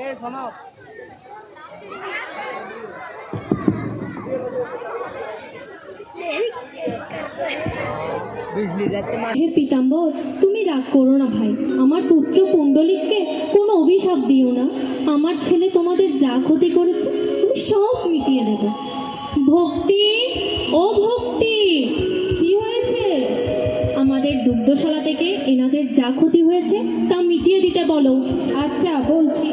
হে পীতাম্বর, তুমি রাগ করো না ভাই। আমার পুত্র পুণ্ডলিককে কোনো অভিশাপ দিও না। আমার ছেলে তোমাদের যা ক্ষতি করেছে তুমি সব মিটিয়ে দেবে। ভক্তি, ও ভক্তি, কি হয়েছে? আমাদের দুগ্ধশালা থেকে এনাদের যা ক্ষতি হয়েছে তা মিটিয়ে দিতে বলো। আচ্ছা, বলছি।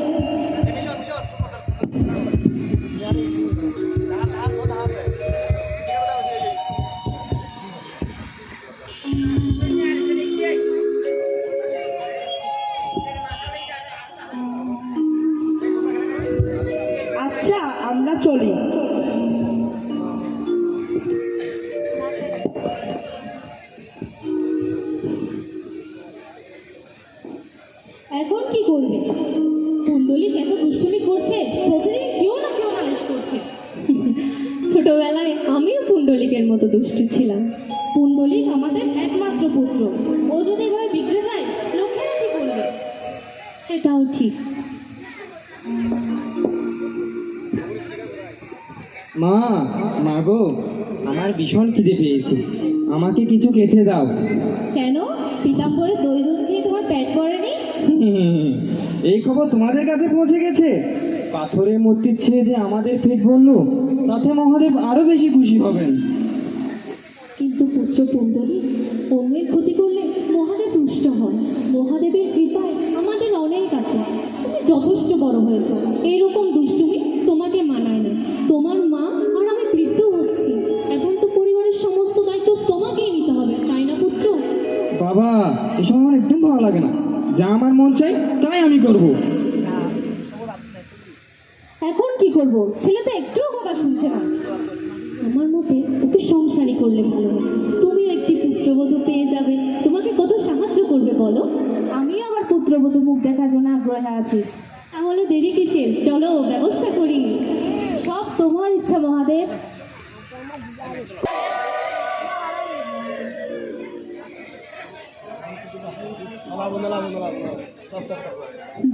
আচ্ছা, আমরা চলি। এখন কি করবে? পুণ্ডলিক এত দুষ্টুমি করছে, প্রতিদিন কেউ না কেউ নালিশ করছে। ছোটবেলায় আমিও পুণ্ডলিকের মতো দুষ্টু ছিলাম। পুণ্ডলিক আমাদের একমাত্র পুত্র, ও যদি এভাবে বিগড়ে যায় লোকেরা কি বলবে? সেটাও ঠিক। মা, মা গো, আমার ভীষণ খিদে পেয়েছে, আমাকে কিছু খেতে দাও। কেন, পীতাম্বরের দই দুধ খেয়ে তোমার পেট ভরেনি? এই খবর তোমাদের কাছে পৌঁছে গেছে? পাথরের মূর্তির চেয়ে যে আমাদের পেট ভরলো, তাতে মহাদেব আরো বেশি খুশি হবেন। কিন্তু পুত্র পুণ্ডলিক, অন্যের ক্ষতি করলে মহাদেব রুষ্ট হন। মহাদেবের কৃপায় আমাদের অনেক আছে। তুমি যথেষ্ট বড় হয়েছ, এইরকম দুষ্টুমি তোমাকে মানায় না। তোমার মা আর আমি বৃদ্ধ হচ্ছি, এখন তো পরিবারের সমস্ত দায়িত্ব তোমাকেই নিতে হবে, তাই না পুত্র? বাবা, এসব আমার একদম ভালো লাগে না। যা আমার মন চাই তাই আমি করব। এখন কি করব? ছেলে তো একটুও কথা শুনছে না। আমার মতে ওকে সংসারই করলে ভালো হবে। তুমিও একটি পুত্রবধূ পেয়ে যাবে, তোমাকে কত সাহায্য করবে বলো। আমিও আমার পুত্রবধূ মুখ দেখার জন্য আগ্রহে আছি। তাহলে দেরি কিসের, চলো ব্যবস্থা করি। সব তোমার ইচ্ছা মহাদেব।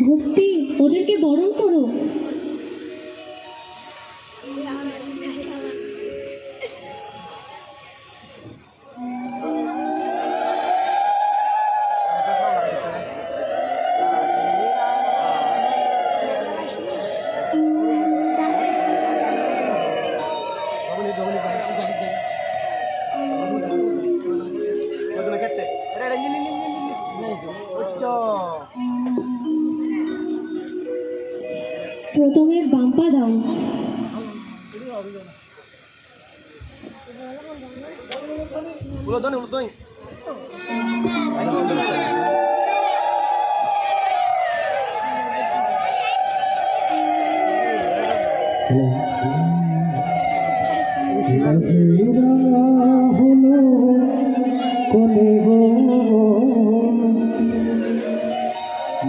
ভক্তি, ওদেরকে বরণ করো। প্রথমে বাম্পা দাও।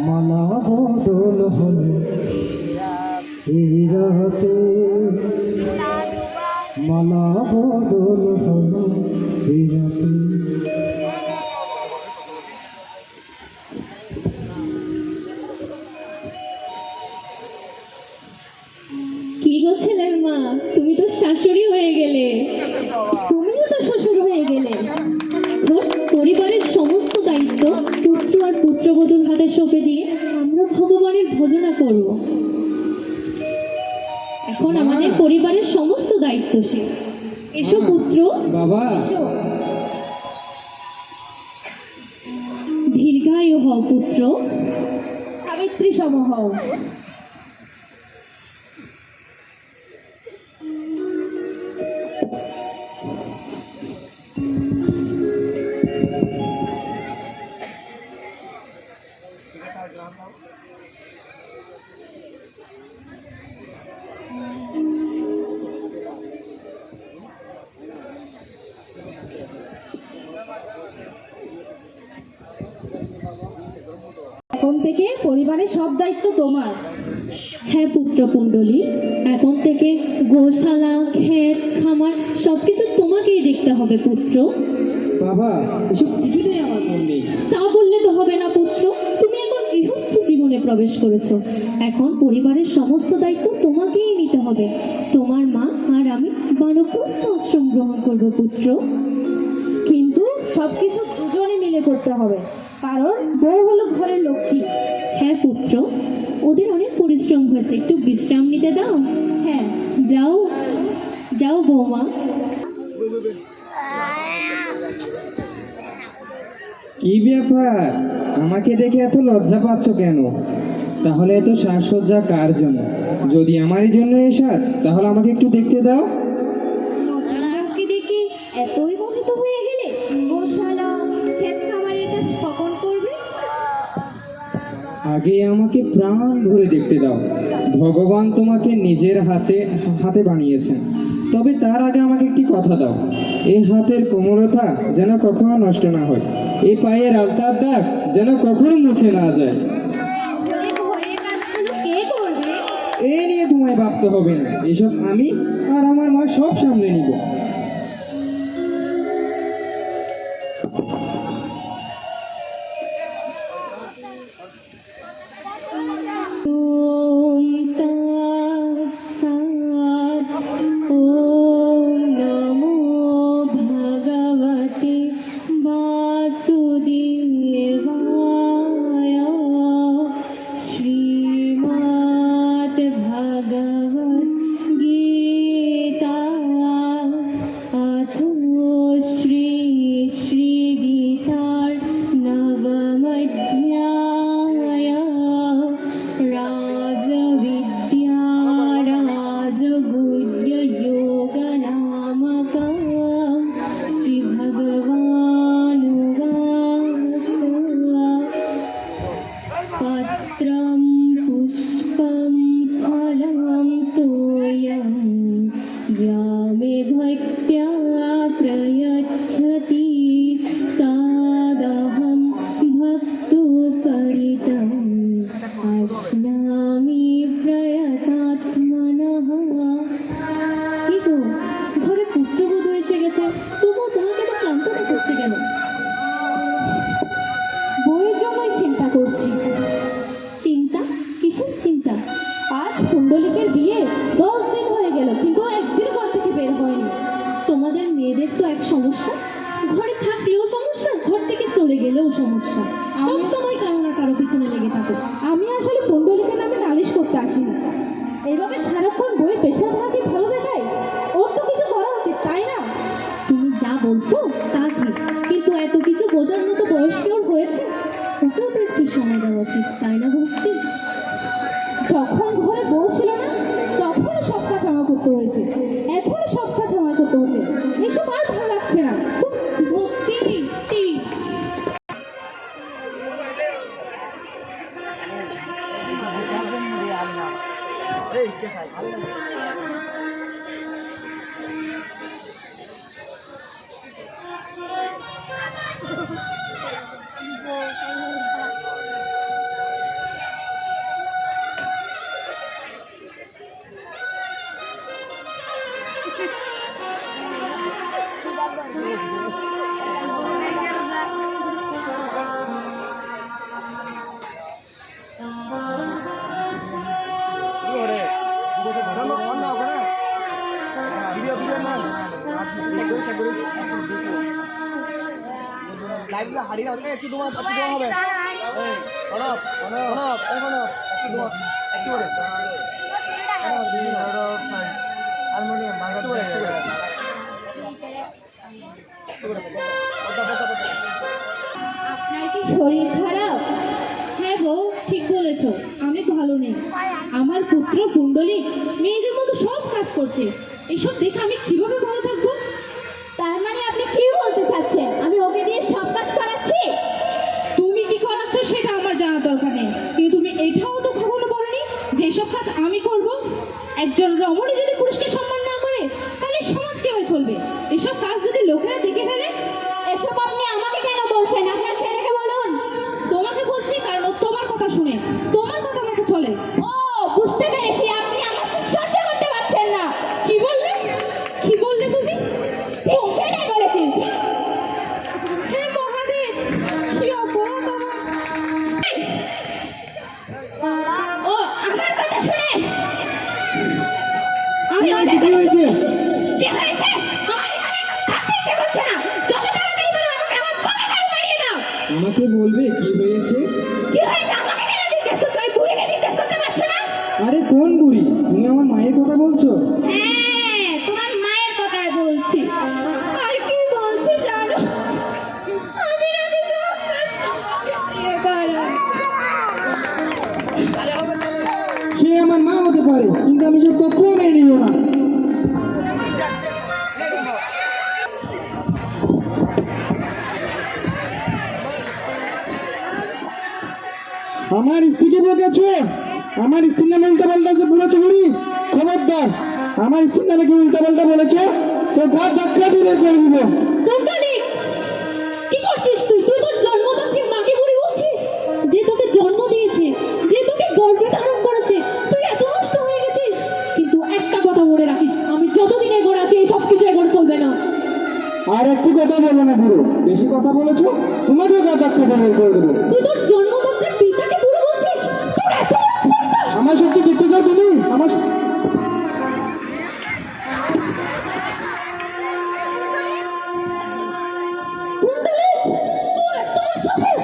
মালা বদল হলো এই রাতে, মালা বদল হলো এই রাতে। কি গো ছেলের মা, তুমি তো শাশুড়ি হয়ে গেলে। তুমিও তো শ্বশুর হয়ে গেলে। পরিবারের সমস্ত দায়িত্ব পুত্র আর পুত্রবধূর হাতে সঁপে দিয়ে আমরা ভগবানের ভজনা করব। এখন আমাদের পরিবারের সমস্ত দায়িত্ব সে। এসো পুত্র, বাবা, এসো। দীর্ঘায়ু হও পুত্র, সাবিত্রী সম হও। এখন থেকে পরিবারের সব দায়িত্ব তোমার। হ্যাঁ পুত্র পুণ্ডলী, এখন থেকে গোশালা, ক্ষেত, খামার সবকিছু তোমাকেই দেখতে হবে পুত্র। বাবা, এসব কিছুতেই আমার মন নেই। তা বললে তো হবে না পুত্র, তুমি এখন গৃহস্থ জীবনে জীবনে প্রবেশ করেছো। এখন পরিবারের সমস্ত দায়িত্ব তোমাকেই নিতে হবে। তোমার মা আর আমি বানপ্রস্থ আশ্রম গ্রহণ করবো পুত্র। কিন্তু সবকিছু দুজনে মিলে করতে হবে, কারণ বউ হলো ঘরের লক্ষ্মী। হ্যাঁ পুত্র, ওদের অনেক পরিশ্রম হয়েছে, একটু বিশ্রাম নিতে দাও। হ্যাঁ, যাও যাও বৌমা। কি ব্যাপার, আমাকে দেখে এত লজ্জা পাচ্ছ কেন? তাহলে এত সাজসজ্জা কার জন্য? যদি আমারই জন্য এই সাজ, তাহলে আমাকে একটু দেখতে দাও। নতুনকে দেখে এতই মোহিত হয়ে গেলে? গোশালা ক্ষেত খামারের কাজ কখন করবে? আগে আমাকে প্রাণ ভরে দেখতে দাও। ভগবান তোমাকে নিজের হাতে বানিয়েছেন, তবে তার আগে আমাকে একটি কথা দাও। এই হাতের কোমলতা যেন কখনো নষ্ট না হয়, এই পায়ের আলতার দাগ যেন কখনো মুছে না যায়। তাহলে ঘরের কাজগুলো কে করবে? এই নিয়ে তোমায় ভাবতে হবে না, এসব আমি আর আমার মা সব সামলে নিব। ওম তৎসৎ। ওম নমো ভগবতে বাসুদেবায়। শ্রীমদ্ ভগবত গীতা অথ শ্রী শ্রী গীতার নবম অধ্যায়। রাজবিদ্যা রাজগুহ্য যোগ নামক। শ্রী ভগবানুবাচ। পত্রম পুষ্পম ফলম তোয়ং ইয়ামে ভক্ত্যা প্রয়চ্ছতি তদহং ভক্তোপরিতম আশ্নামি প্রয়তাত্মনঃ। কি গো, ঘরে পুত্রবধূ এসে গেছে, তবুও তোমাকে তো ক্লান্ত দেখাচ্ছে কেন? বউয়ের জন্যই চিন্তা করছি। চিন্তা? কিসের চিন্তা? আজ কুণ্ডলিকের বিয়ে 10 দিন হয়ে গেল, কিন্তু একদিন ঘর থেকে বের হয়নি। তোমাদের মেয়েদের তো এক সমস্যা, ঘরে থাকলেও সমস্যা, ঘর থেকে চলে গেলেও সমস্যা। সব সময় কারো না কারো পিছনে লেগে থাকো। আমি আসলে কুণ্ডলিকের নামে নালিশ করতে আসিনি। এইভাবে সারাক্ষণ বইয়ের পেছনে থাকা কি ভালো দেখায়? ওর তো কিছু করা উচিত, তাই না? তুমি যা বলছো তা ঠিক, কিন্তু এত কিছু বোঝার মতো বয়স কি ওর হয়েছে? ওকেও তো একটু সময় দেওয়া উচিত, তাই না ভক্তি? যখন ঘরে বউ ছিল না, তখন সব কাজ আমার করতে হয়েছে, এখন সব কাজ আমার করতে হচ্ছে। এসব আর ভালো লাগছে না। ভক্তি ঠিক। লাইভটা হারিয়ে যাবে একটু তোমার হবে অনব অনব অনব এখন একটু তোমার একটু করে হারমোনিয়াম বাজাতে করে আপনার কি শরীর খারাপ? হ্যাঁ বউ, ঠিক বলেছ, আমি ভালো নেই। আমার পুত্র পুণ্ডলিক মেয়েদের মতো সব কাজ করছে, এসব দেখে আমি কিভাবে ভালো থাকবো? তার মানে আপনি কি বলতে চাচ্ছেন আমি ওকে দিয়ে সব কাজ করাচ্ছি? তুমি কি করাচ্ছ সেটা আমার জানা দরকার নেই, কিন্তু তুমি এটাও তো কখনো বলনি যে এসব কাজ আমি করব। একজন রমণী যদি পুরুষকে সম্মান না করে, তাহলে সমাজ কিভাবে চলবে? এসব কাজ যদি লোকেরা দেখে ফেলে। এসব আপনি আমাকে কেন বলছেন? আপনার ছেলেকে বলুন। তোমাকে বলছি কারণ ও তোমার কথা শুনে, তোমার কথা মতো চলে। ও, বুঝতে পেরেছি, আপনি আমার সুখ সহ্য করতে পারছেন না। কি বললে? কি বললে তুমি? ঠিক সেটাই বলেছি। হে মহাদেব, কি অপরাধ আমার! আমার স্ত্রীকে বলেছো, আমার স্ত্রীর নামে উল্টা পাল্টা বলেছো তুমি? খবরদার, আমার স্ত্রীর নামে কি উল্টা পাল্টা বলেছো তো ঘর ধাক্কা দিয়ে করে দিব। পুণ্ডলিক, কি করছিস তুই? তুই তোর জন্মদাত্রী মাকে বুড়ি বলছিস? যে তোকে জন্ম দিয়েছে, যে তোকে গর্ভে ধারণ করেছে, তুই এত নষ্ট হয়ে গেছিস। কিন্তু একটা কথা মনে রাখিস, আমি যতদিন এগোর আছি এই সব কিছু এগোর চলবে না। আর একটু কথা বলবো না বুড়ো, বেশি কথা বলেছো তোমাকেও ঘর ধাক্কা দিয়ে করে দেবো। তুই তোর জন্মদাত্রীর পিতাকে বুড়ো বলছিস? তোর এত বড় স্পর্ধা! আমার শক্তি দেখতে চাও তুমি? আমার পুণ্ডলিক, তোর এত বড় সাহস!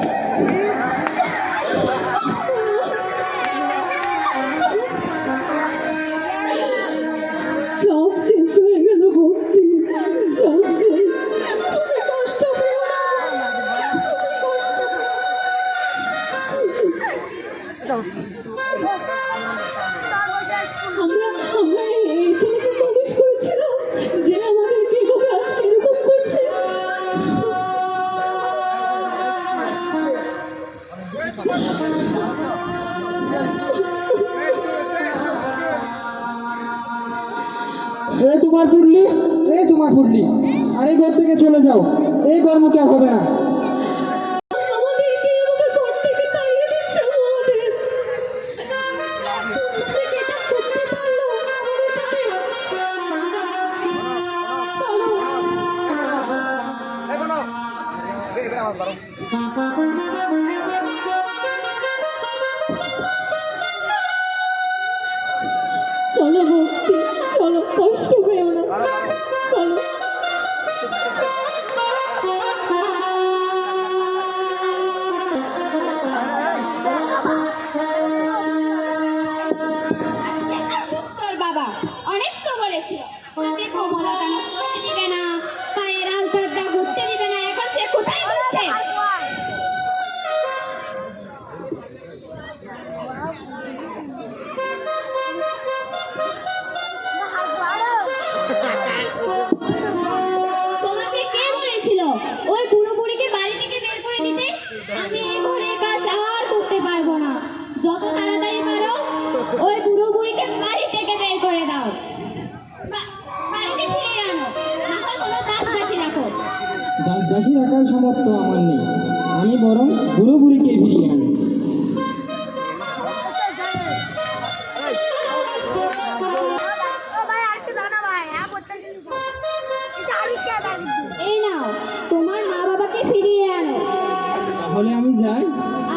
সব শেষ হয়ে গেল ভক্তি, সব শেষ। তুমি কষ্ট পেও না, তুমি কষ্ট আমরা এই ছেলেকে প্রবেশ করেছিলাম যে আমাদেরকে এভাবে আজকে এরকম করছে। এই তোমার পুডলি, এই তোমার পুডলি, আর এই ঘর থেকে চলে যাও, এই কর্ম তো আর হবে না। আমাদেরকে এভাবে ঘর থেকে তাড়িয়ে দিচ্ছে আমাদের। আমাদেরকে এটা করতে পারলো আমাদের সাথে? চলো। এই বানো বের বের আমার বারো চলো ভক্তি, চলো, কষ্ট পেও না, চলো। তোর বাবা অনেক তো বলেছিল হাতে কোমলতা নষ্ট হতে দিবে না, পায়ের আলতার দাগ উঠতে দিবে না, এখন সে কোথায় ঘুরছে? তোমাকে কে বলেছিল ওই বুড়ো বুড়িকে বাড়ি থেকে বের করে দিতে? আমি এই ঘরের কাজ আর করতে পারবো না। যত তাড়াতাড়ি পারো ওই বুড়ো বুড়িকে বাড়ি থেকে বের করে দাও। বাড়িতে ফিরিয়ে আনো, না হয় কোনো দাস দাসী রাখো। দাসী রাখার সামর্থ্য আমার নেই, আমি বরং বুড়ো বুড়িকে ফিরিয়ে আনি। এই নাও, তোমার মা বাবাকে ফিরিয়ে আনো। তাহলে আমি যাই।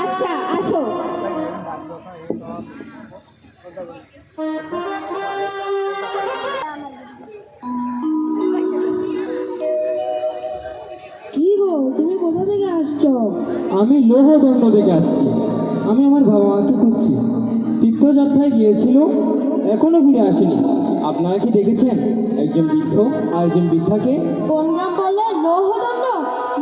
আচ্ছা, আসো। কি গো, তুমি কোথা থেকে আসছো? আমি লোহদণ্ড থেকে আসছি। আমি আমার বাবা মাকে খুঁজছি, তীর্থযাত্রায় গিয়েছিল, এখনো ফিরে আসেনি। আপনারা কি দেখেছেন একজন বৃদ্ধ আর একজন বৃদ্ধাকে? কোন গ্রাম বললে? লৌহদণ্ড।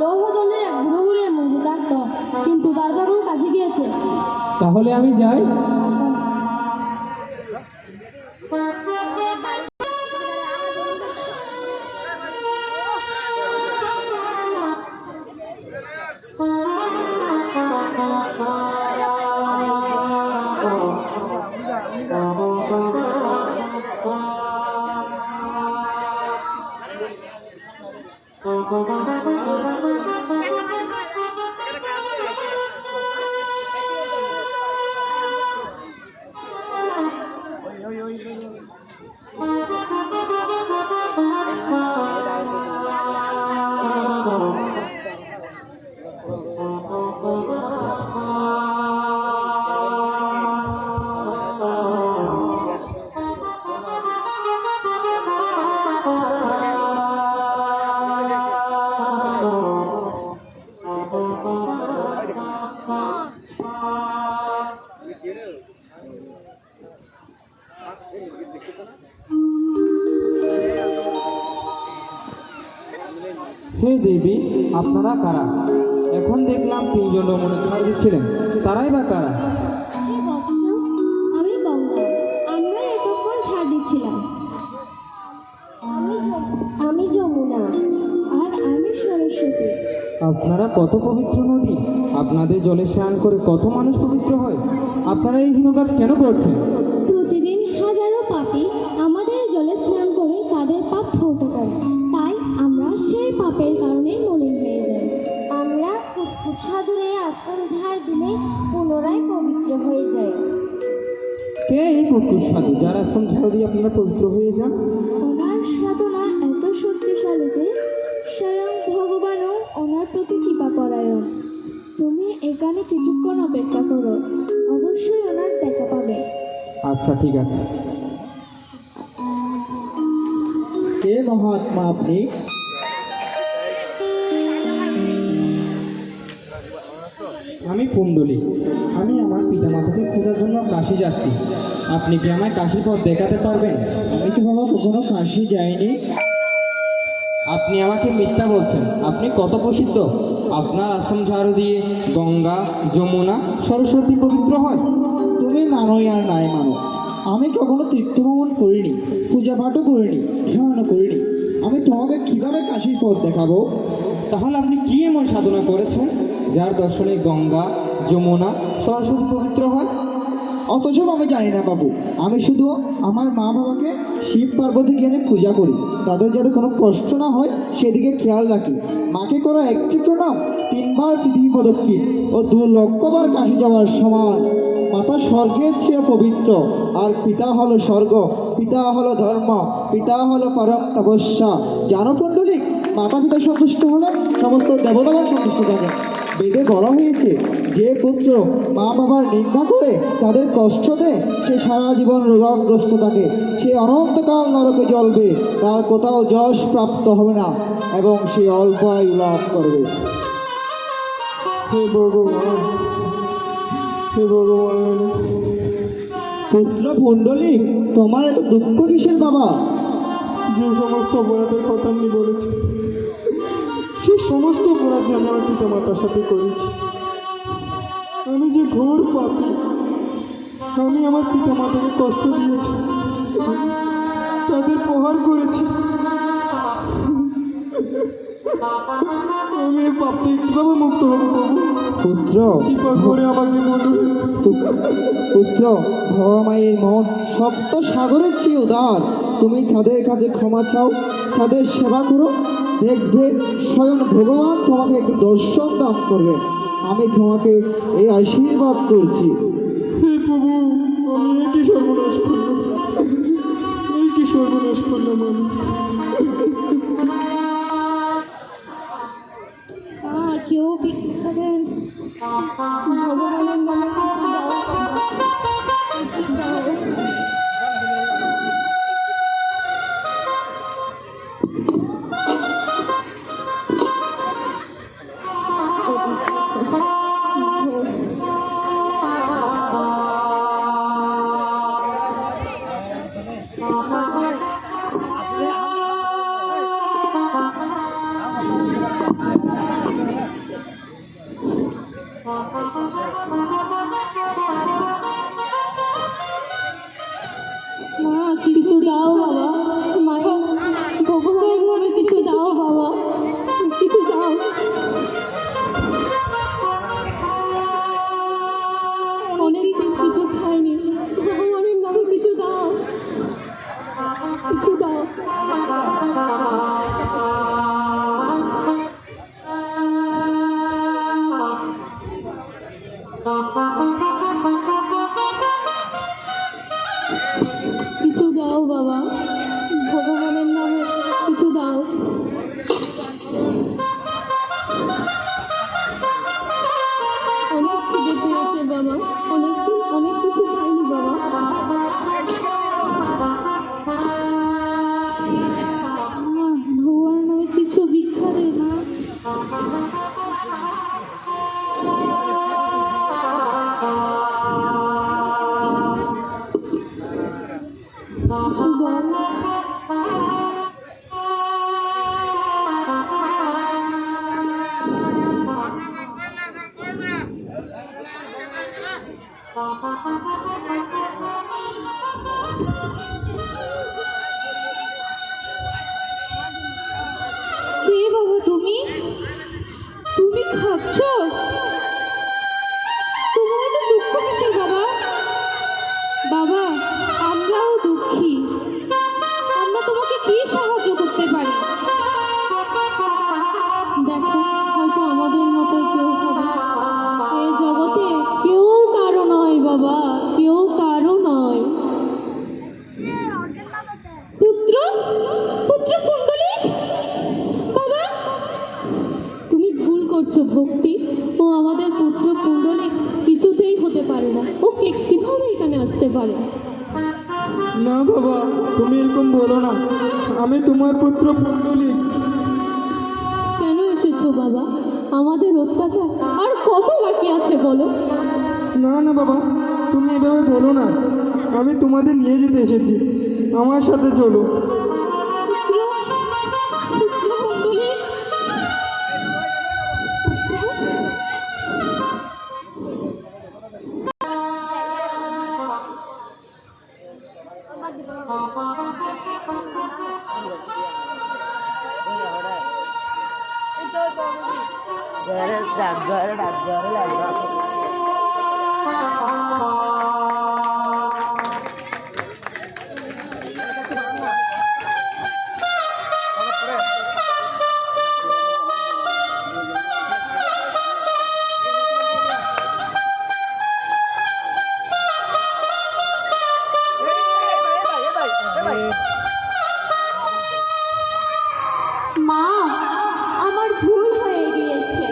লৌহদণ্ডের এক বুড়ো বুড়ি মন্দির থাকতো, কিন্তু তার তো এখন কাশি গিয়েছে। তাহলে আমি যাই। হে দেবী, আপনারা কারা? এখন দেখলাম তিনজন রমণী ছাড় দিচ্ছিলেন, তারাই বা কারা? হে বৎস, আমি গঙ্গা। আমরা এতক্ষণ ছাড় দিচ্ছিলাম। আমি যমুনা। আর আমি সরস্বতী। আপনারা কত পবিত্র নদী, আপনাদের জলে স্নান করে কত মানুষ পবিত্র হয়। আপনারা এই হীন কাজ কেন করছেন? প্রতিদিন হাজারো পাপী আমাদের জলে স্নান করে তাদের পাপ ধৌত করে, তাই আমরা সেই পাপের কারণে মলিন হয়ে যাই। আমরা কুটকুট সাধুরে আশ্রম ঝাড় দিলে পুনরায় পবিত্র হয়ে যায়। কে এই কুটকুট সাধু যার আশ্রম ঝাড়ু দিয়ে আপনারা পবিত্র হয়ে যান? ওনার সাধনা এত শক্তিশালী যে স্বয়ং ভগবানও ওনার প্রতি কৃপা পরায়ণ। তুমি এখানে কিছুক্ষণ অপেক্ষা করো, অবশ্যই ওনার দেখা পাবে। আচ্ছা ঠিক আছে। কে মহাত্মা আপনি? আমি পুণ্ডলিক। আমি আমার পিতামাতাকে খোঁজার জন্য কাশী যাচ্ছি। আপনি কি আমায় কাশীর পথ দেখাতে পারবেন? আমি তো বাবা কখনো কাশি যাইনি। আপনি আমাকে মিথ্যা বলছেন। আপনি কত প্রসিদ্ধ। আপনার আশ্রম ঝাড়ু দিয়ে গঙ্গা, যমুনা, সরস্বতী পবিত্র হয়। তুমি মানোই আর নাই মানো, আমি কখনো তীর্থ ভ্রমণ করিনি, পূজা পাঠও করিনি, ধ্যানও করিনি। আমি তোমাকে কিভাবে কাশির পথ দেখাবো? তাহলে আপনি কি এমন সাধনা করেছেন যার দর্শনে গঙ্গা, যমুনা, সরস্বতী পবিত্র হয়? অথচ আমি জানি না বাবু। আমি শুধু আমার মা বাবাকে শিব পার্বতীকে এনে পূজা করি, তাদের যাতে কোনো কষ্ট না হয় সেদিকে খেয়াল রাখি। মাকে করা একটি প্রণাম 3 বার পৃথিবী প্রদক্ষিণ ও 2 লক্ষবার কাশি যাওয়ার সমান। মাতা স্বর্গের চেয়ে পবিত্র, আর পিতা হলো স্বর্গ, পিতা হলো ধর্ম, পিতা হলো পরম তপস্যা। জানো পুণ্ডলিক, মাতা পিতা সন্তুষ্ট হলে সমস্ত দেবতাগণ সন্তুষ্ট থাকে। বেদে বলা হয়েছে, যে পুত্র মা বাবার নিন্দা করে তাদের কষ্ট দেয় সে সারা জীবন রোগগ্রস্ত থাকে, সে অনন্তকাল নরকে জ্বলবে, তার কোথাও যশ প্রাপ্ত হবে না এবং সে অল্প আয়ু লাভ করবে। হে ভগবান, হে ভগবান। পুত্র পুণ্ডলিক, তোমার এত দুঃখ কিসের বাবা? যে সমস্ত অপরাধের কথা আপনি বলেছেন, সে সমস্ত অপরাধ যে আমার পিতা মাতার সাথে করেছি। আমি যে ঘোর পাপী। আমি আমার পিতা মাতাকে কষ্ট দিয়েছি, তাদের প্রহার করেছি। আমি এই পাপ থেকে কিভাবে মুক্ত হব প্রভু? পুত্র কৃপা করে আমাকে বলুন। পুত্র, ভগমায়ের মন সপ্ত সাগরের চেয়ে উদার। তুমি তাদের কাছে ক্ষমা চাও, তাদের সেবা করো, দেখবে স্বয়ং ভগবান তোমাকে একটি দর্শন দান করবে। আমি তোমাকে এই আশীর্বাদ করছি। হে প্রভু, আমি এই কি সর্বনাশ করলাম, এই কি সর্বনাশ করলাম আমি। কেউ ভিক্ষা দেন, ভগবানের নামে কিছু দাও, কিছু দাও। মা কিছু দাও বাবা, মায়ের ভগবানের নামে কিছু দাও বাবা, কিছু দাও। অনেকদিন কিছু খাইনি, ভগবানের নামে কিছু দাও, কিছু দাও। কিছু দাও বাবা, ভগবানের নামে কিছু দাও। অনেক খিদে পেয়েছে বাবা, অনেক কিছু খাইনি বাবা। ভগবানের নামে কিছু ভিক্ষা দে না। কিছু দাও। কে বাবা তুমি? তুমি খাচ্ছ? বাবা, কেউ কারো নয়। পুত্র পুত্র পুণ্ডলিক, বাবা তুমি ভুল করছো ভক্তি। ও আমাদের পুত্র পুণ্ডলিক কিছুতেই হতে পারে না। ও কিভাবে এখানে আসতে পারে? না বাবা, তুমি এরকম বলো না। আমি তোমার পুত্র পুণ্ডলিক। কেন এসেছো বাবা? আমাদের অত্যাচার আর কত বাকি আছে বলো? না না বাবা, তুমি এভাবে বলো না। আমি তোমাদের নিয়ে যেতে এসেছি, আমার সাথে চলো। পুত্র পুণ্ডলিক, মা, আমার ভুল হয়ে গিয়েছে,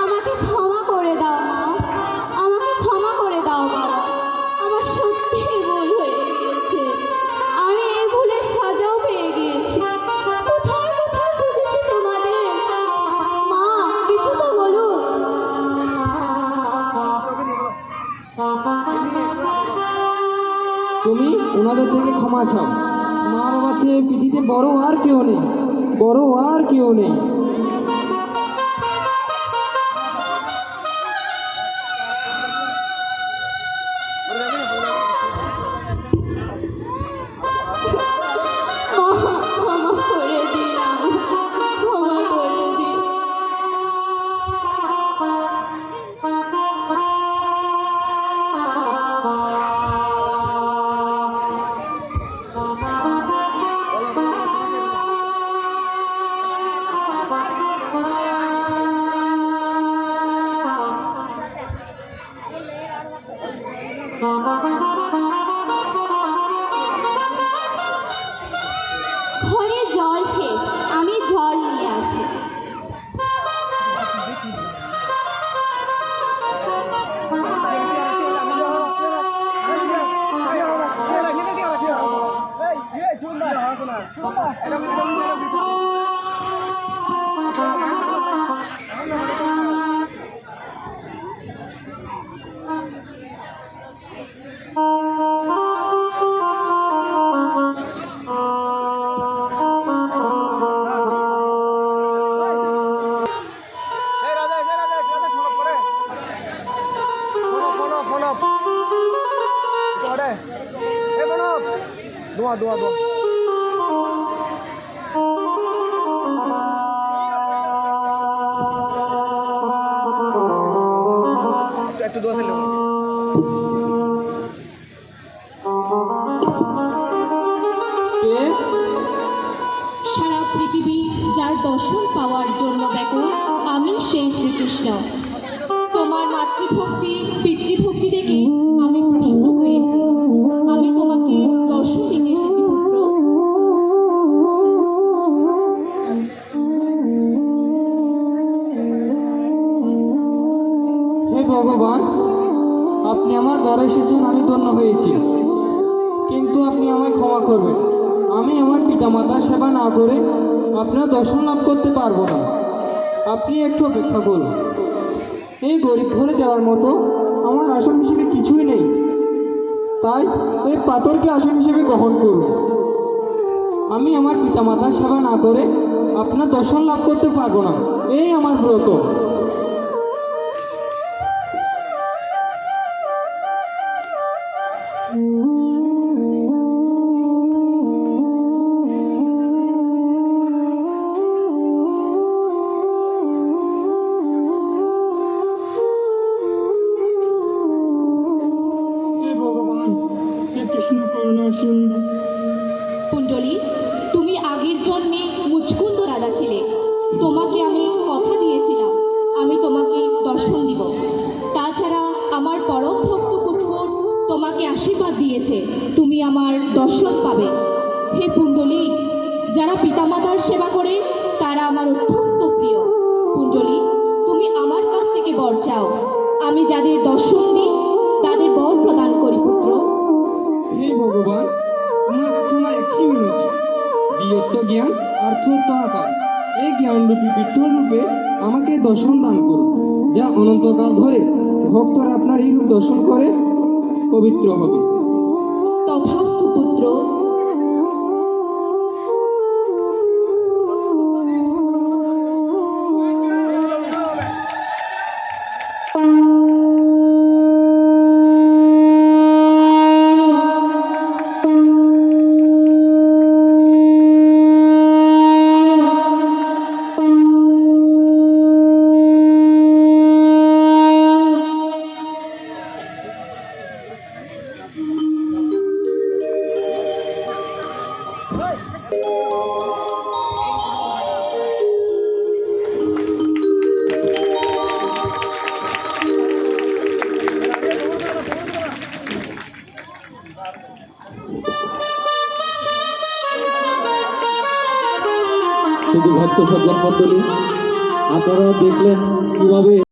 আমাকে ক্ষমা করে দাও মা, আমাকে ক্ষমা করে দাও বাবা। আমার সত্যিই ভুল হয়ে গিয়েছে, আমি এই ভুলের সাজাও পেয়ে গিয়েছি। কোথায় কোথায় বুঝেছি তোমাদের? মা, কিছু তো বলো। তুমি ওনাদের থেকে ক্ষমা চাও। মা বাবা চেয়ে পৃথিবীতে বড় আর কেউ নেই, বড় আর কেউ নেই। মা, ক্ষমা করে দিন, ক্ষমা করে দিন। ঘরে জল শেষ, আমি জল নিয়ে আসি। দোয়া দোয়া দোয়া একটু দোয়া ছিল। সারা পৃথিবী যার দর্শন পাওয়ার জন্য ব্যাকুল, আমি সেই শ্রীকৃষ্ণ। তোমার মাতৃভক্তি পিতৃভক্তি দেখে আমি প্রসন্ন হয়েছি। আমি তোমাকে দর্শন দিতে এসেছি পুত্র। হে ভগবান, আপনি আমার ঘরে এসেছেন, আমি ধন্য হয়েছি। কিন্তু আপনি আমায় ক্ষমা করবেন। আমি আমার পিতামাতার সেবা না করে আপনার দর্শন লাভ করতে পারবো না। আপনি একটু অপেক্ষা করুন। এই গরিব ঘরে দেওয়ার মতো আমার আসন হিসেবে কিছুই নেই, তাই এই পাথরকে আসন হিসেবে গ্রহণ করুন। আমি আমার পিতামাতার সেবা না করে আপনার দর্শন লাভ করতে পারবো না, এই আমার ব্রত। কুণ্ডলী, তুমি আগের জন্মে মুচকুন্দ রাজা ছিলে। তোমাকে আমি কথা দিয়েছিলাম আমি তোমাকে দর্শন দিব। তাছাড়া আমার পরম ভক্ত কুকুর আশীর্বাদ দিয়েছে তুমি আমার দর্শন পাবে। হে পুণ্ডলিক, যারা পিতামাতার সেবা করে তারা আমার অত্যন্ত প্রিয়। পুণ্ডলিক, তুমি আমার কাছ থেকে বর চাও, আমি যাদের দর্শন দিই তাদের বর প্রদান করি পুত্র। হে ভগবান, তোমার কাছে আমার একটি মিনতি, বিয়ত্ত জ্ঞান আর ছোট্ট আকার এই জ্ঞানরূপী বিঠ্ঠল রূপে আমাকে দর্শন দান করুন, যা অনন্তকাল ধরে ভক্তরা আপনার এই রূপ দর্শন করে পবিত্র হবে। তথাস্তু পুত্র। শুধু ভক্ত সজ্জন মন্ডলী, আপনারা দেখলেন কিভাবে